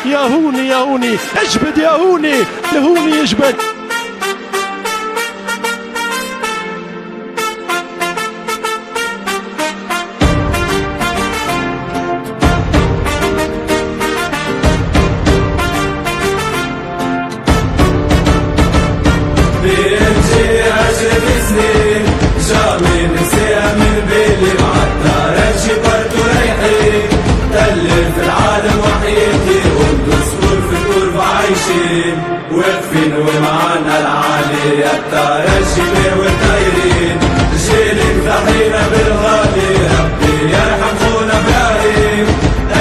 يا هوني يا هوني اجبد يا هوني، الهوني يجبد. بيمشي 10 سنين جامي نسيها من بيلي معطر هالشي برضو رايحين تلف العالم وحياتي وندوس في الغربة عايشين واقفين ومعانا العالي ابطال الشباب والطايرين جيلك ضحينا بالغالي ربي يرحم خونا ابراهيم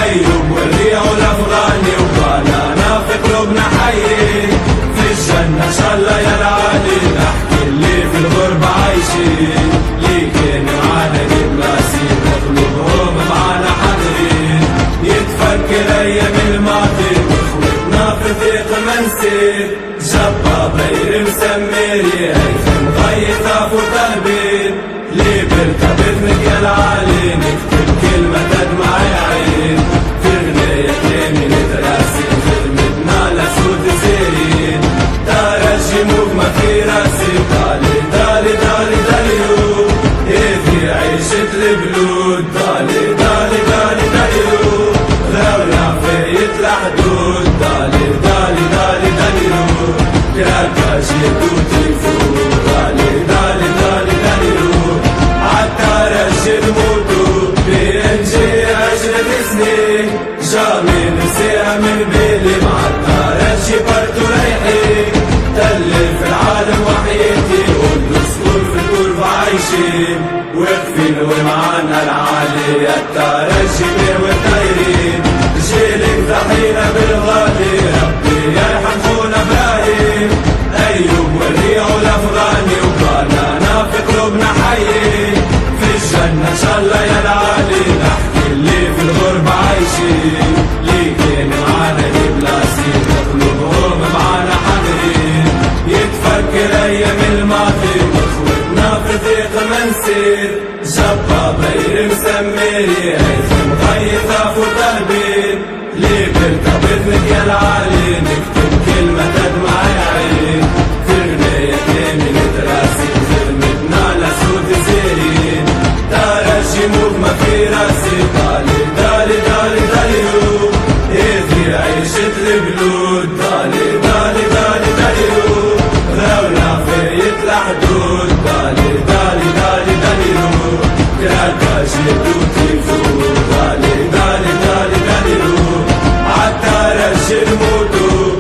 ايوب والريع والافغاني وبنانا في قلوبنا حيين في الجنة ان شاء الله يا العالي نحكي اللي في الغربة عايشين ليه كان معانا دبلاسي وقلوبهم معانا حاضرين يتفكر ايام الماضي واخوتنا في ضيق منسير جبا بير مسميري هيثم غيثة وطالبين ليه بركبتنك يا العالي نكتب كلمة تدمع العين في غناية كلامي نتراسي خدمتنا لسود زيرين دار الجموج ما في راسي دالي دالي دالي داليو هذي عيشة البلود دالي دالي دالي داليو غاونا فايت الحدود دالي دالي دالي داليو كراكا جيتو تليفون دالي دالي دالي داليو عالدار الجد موتو بينجي 10 سنين جامي نسيها من بيلي معالدار الجي برضو رايحين تلف العالم وحياتي وندوس في الغربة عايشين واقفين ومعانا العالي الدار الشباب والطايرين جيلك ضحينا بالغالي ربي يرحم خونا ابراهيم ايوب والريع والافغاني وبنانا في قلوبنا حيين في الجنة ان شاء الله يا العالي نحكي اللي في الغربة عايشين ليه كان معانا دبلاسي قلوبهم معانا حاضرين يتفكر ايام الماضي واخوتنا في ضيق منسير جبا بير مسميري هيثم غيثة وطالبين ليه بركبتنك يا العالي نكتب كلمة تدمع العين في غناية كامل نتراسي خدمتنا لسود زيرين دار الجموج ما في راسي دالي دالي دالي داليو هذي عيشة البلود دالي دالي دالي داليو غاونا فايت الحدود دالي دالي دالي داليو كراكا جيتو تليفون دالي دالي دالي داليو عالدار الجد موتو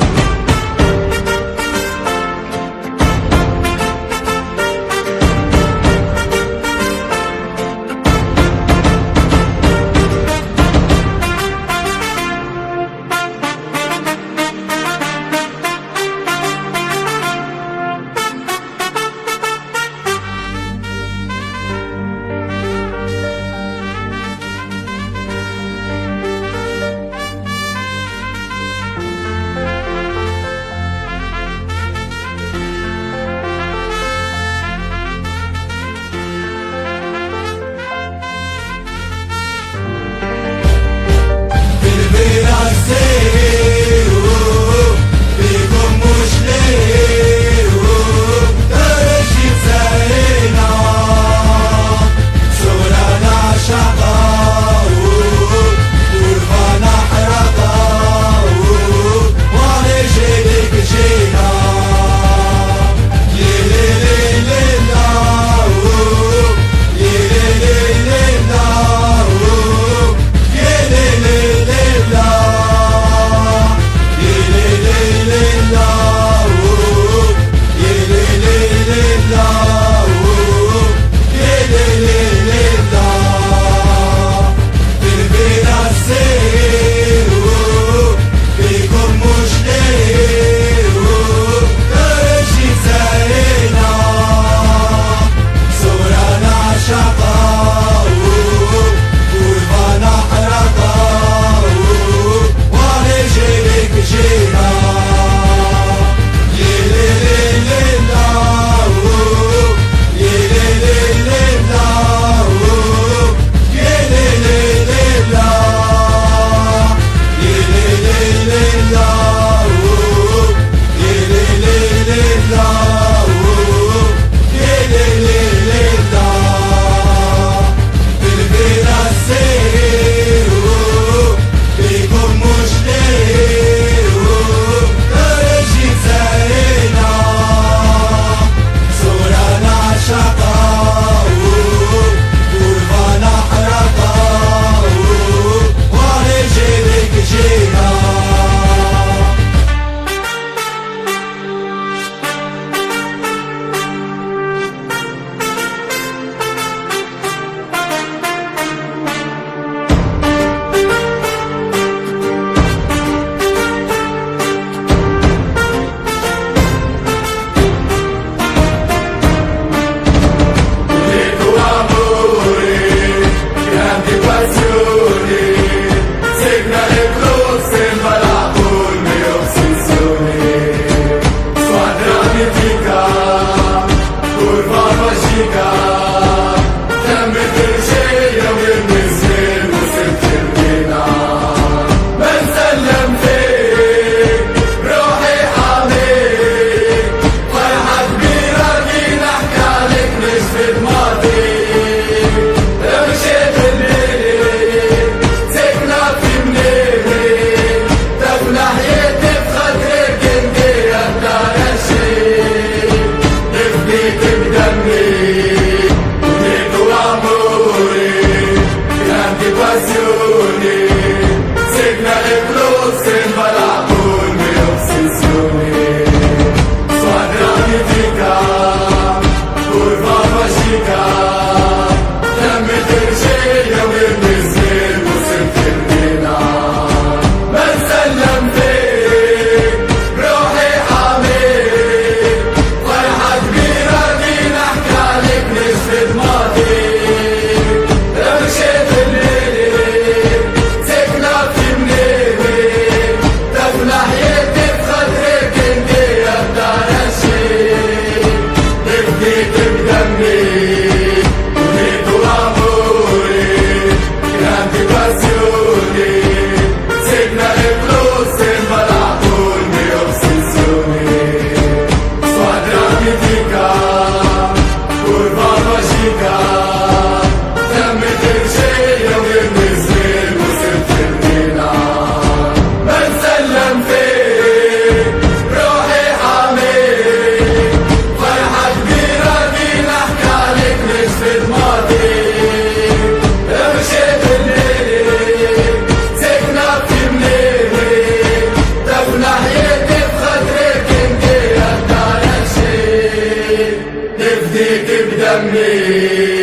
بدمي